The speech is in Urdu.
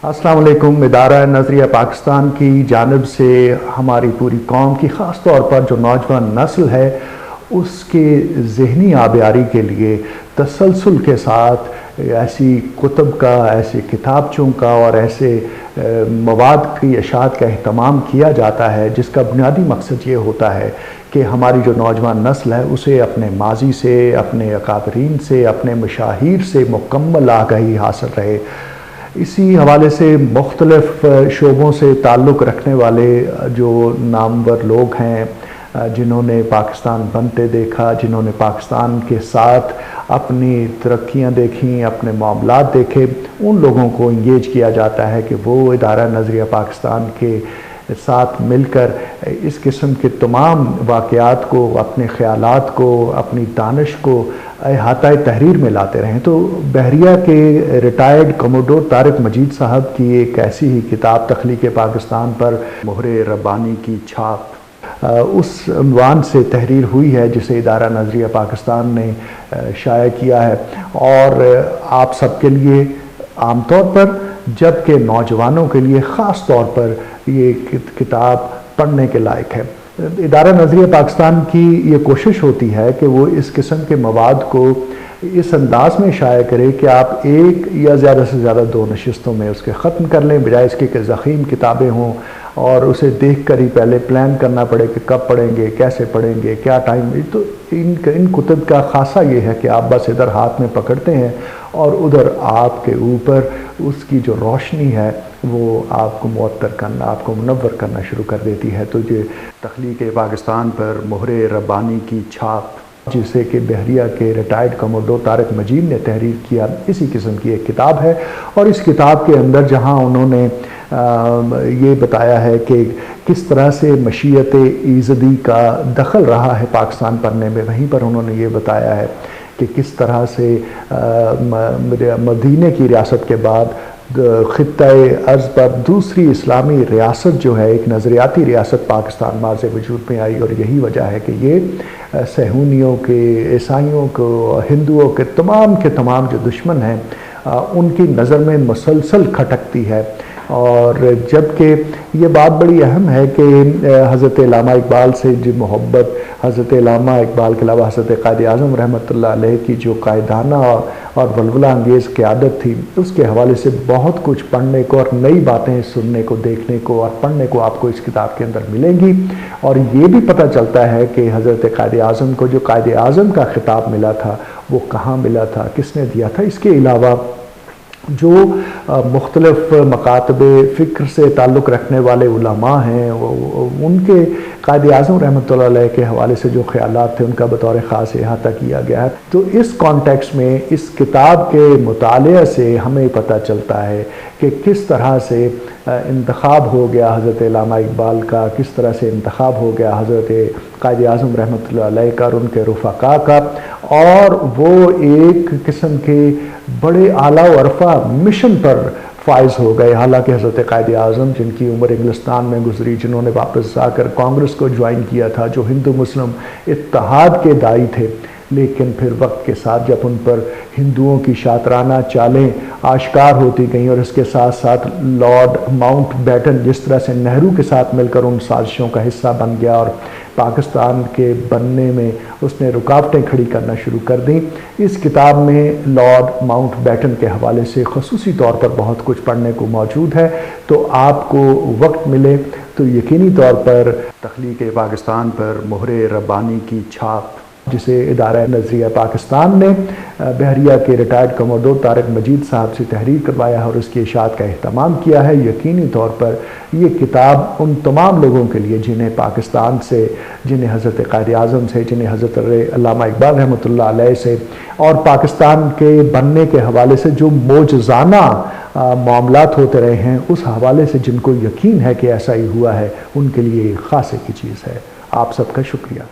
السلام علیکم۔ ادارہ نظریہ پاکستان کی جانب سے ہماری پوری قوم کی خاص طور پر جو نوجوان نسل ہے اس کے ذہنی آبیاری کے لیے تسلسل کے ساتھ ایسی کتب کا، ایسے کتابچوں کا اور ایسے مواد کی اشاعت کا اہتمام کیا جاتا ہے، جس کا بنیادی مقصد یہ ہوتا ہے کہ ہماری جو نوجوان نسل ہے اسے اپنے ماضی سے، اپنے اکابرین سے، اپنے مشاہیر سے مکمل آگاہی حاصل رہے۔ اسی حوالے سے مختلف شعبوں سے تعلق رکھنے والے جو نامور لوگ ہیں، جنہوں نے پاکستان بنتے دیکھا، جنہوں نے پاکستان کے ساتھ اپنی ترقیاں دیکھیں، اپنے معاملات دیکھے، ان لوگوں کو انگیج کیا جاتا ہے کہ وہ ادارہ نظریہ پاکستان کے ساتھ مل کر اس قسم کے تمام واقعات کو، اپنے خیالات کو، اپنی دانش کو احاطہ تحریر میں لاتے رہیں۔ تو بحریہ کے ریٹائرڈ کموڈور طارق مجید صاحب کی ایک ایسی ہی کتاب تخلیق پاکستان پر مہر ربانی کی چھاپ اس عنوان سے تحریر ہوئی ہے، جسے ادارہ نظریہ پاکستان نے شائع کیا ہے، اور آپ سب کے لیے عام طور پر، جبکہ نوجوانوں کے لیے خاص طور پر یہ کتاب پڑھنے کے لائق ہے۔ ادارہ نظریہ پاکستان کی یہ کوشش ہوتی ہے کہ وہ اس قسم کے مواد کو اس انداز میں شائع کرے کہ آپ ایک یا زیادہ سے زیادہ 2 نشستوں میں اس کے ختم کر لیں، بجائے اس کے کہ ضخیم کتابیں ہوں اور اسے دیکھ کر ہی پہلے پلان کرنا پڑے کہ کب پڑھیں گے، کیسے پڑھیں گے، کیا ٹائم۔ تو ان کتب کا خاصہ یہ ہے کہ آپ بس ادھر ہاتھ میں پکڑتے ہیں اور ادھر آپ کے اوپر اس کی جو روشنی ہے وہ آپ کو معطر کرنا، آپ کو منور کرنا شروع کر دیتی ہے۔ تو یہ تخلیق پاکستان پر مہر ربانی کی چھاپ، جسے کہ بحریہ کے ریٹائرڈ کموڈور طارق مجید نے تحریر کیا، اسی قسم کی ایک کتاب ہے۔ اور اس کتاب کے اندر جہاں انہوں نے یہ بتایا ہے کہ کس طرح سے مشیت ایزدی کا دخل رہا ہے پاکستان پڑھنے میں، وہیں پر انہوں نے یہ بتایا ہے کہ کس طرح سے مدینے کی ریاست کے بعد خطۂ ارض پر دوسری اسلامی ریاست جو ہے، ایک نظریاتی ریاست پاکستان مارز وجود میں آئی، اور یہی وجہ ہے کہ یہ صہیونیوں کے، عیسائیوں کو، ہندوؤں کے تمام جو دشمن ہیں ان کی نظر میں مسلسل کھٹکتی ہے۔ اور جبکہ یہ بات بڑی اہم ہے کہ حضرت علامہ اقبال سے جو محبت، حضرت علامہ اقبال کے علاوہ حضرت قائد اعظم رحمۃ اللہ علیہ کی جو قائدانہ اور ولولہ انگیز قیادت تھی، اس کے حوالے سے بہت کچھ پڑھنے کو اور نئی باتیں سننے کو، دیکھنے کو اور پڑھنے کو آپ کو اس کتاب کے اندر ملیں گی۔ اور یہ بھی پتہ چلتا ہے کہ حضرت قائد اعظم کو جو قائد اعظم کا خطاب ملا تھا وہ کہاں ملا تھا، کس نے دیا تھا۔ اس کے علاوہ جو مختلف مکاتب فکر سے تعلق رکھنے والے علماء ہیں، ان کے قائد اعظم رحمۃ اللہ علیہ کے حوالے سے جو خیالات تھے ان کا بطور خاص احاطہ کیا گیا ہے۔ تو اس کانٹیکس میں اس کتاب کے مطالعہ سے ہمیں پتہ چلتا ہے کہ کس طرح سے انتخاب ہو گیا حضرت علامہ اقبال کا، کس طرح سے انتخاب ہو گیا حضرت قائد اعظم رحمۃ اللہ علیہ کا اور ان کے رفقاء کا، اور وہ ایک قسم کے بڑے اعلیٰ و عرفہ مشن پر فائز ہو گئے۔ حالانکہ حضرت قائد اعظم، جن کی عمر انگلستان میں گزری، جنہوں نے واپس آ کر کانگریس کو جوائن کیا تھا، جو ہندو مسلم اتحاد کے داعی تھے، لیکن پھر وقت کے ساتھ جب ان پر ہندوؤں کی شاطرانہ چالیں آشکار ہوتی گئیں، اور اس کے ساتھ ساتھ لارڈ ماؤنٹ بیٹن جس طرح سے نہرو کے ساتھ مل کر ان سازشوں کا حصہ بن گیا اور پاکستان کے بننے میں اس نے رکاوٹیں کھڑی کرنا شروع کر دیں، اس کتاب میں لارڈ ماؤنٹ بیٹن کے حوالے سے خصوصی طور پر بہت کچھ پڑھنے کو موجود ہے۔ تو آپ کو وقت ملے تو یقینی طور پر تخلیق پاکستان پر مہر ربانی کی چھاپ، جسے ادارہ نظریہ پاکستان نے بحریہ کے ریٹائرڈ کموڈور طارق مجید صاحب سے تحریر کروایا ہے اور اس کی اشاعت کا اہتمام کیا ہے، یقینی طور پر یہ کتاب ان تمام لوگوں کے لیے جنہیں پاکستان سے، جنہیں حضرت قائد اعظم سے، جنہیں حضرت علامہ اقبال رحمۃ اللہ علیہ سے اور پاکستان کے بننے کے حوالے سے جو معجزانہ معاملات ہوتے رہے ہیں، اس حوالے سے جن کو یقین ہے کہ ایسا ہی ہوا ہے، ان کے لیے خاصے کی چیز ہے۔ آپ سب کا شکریہ۔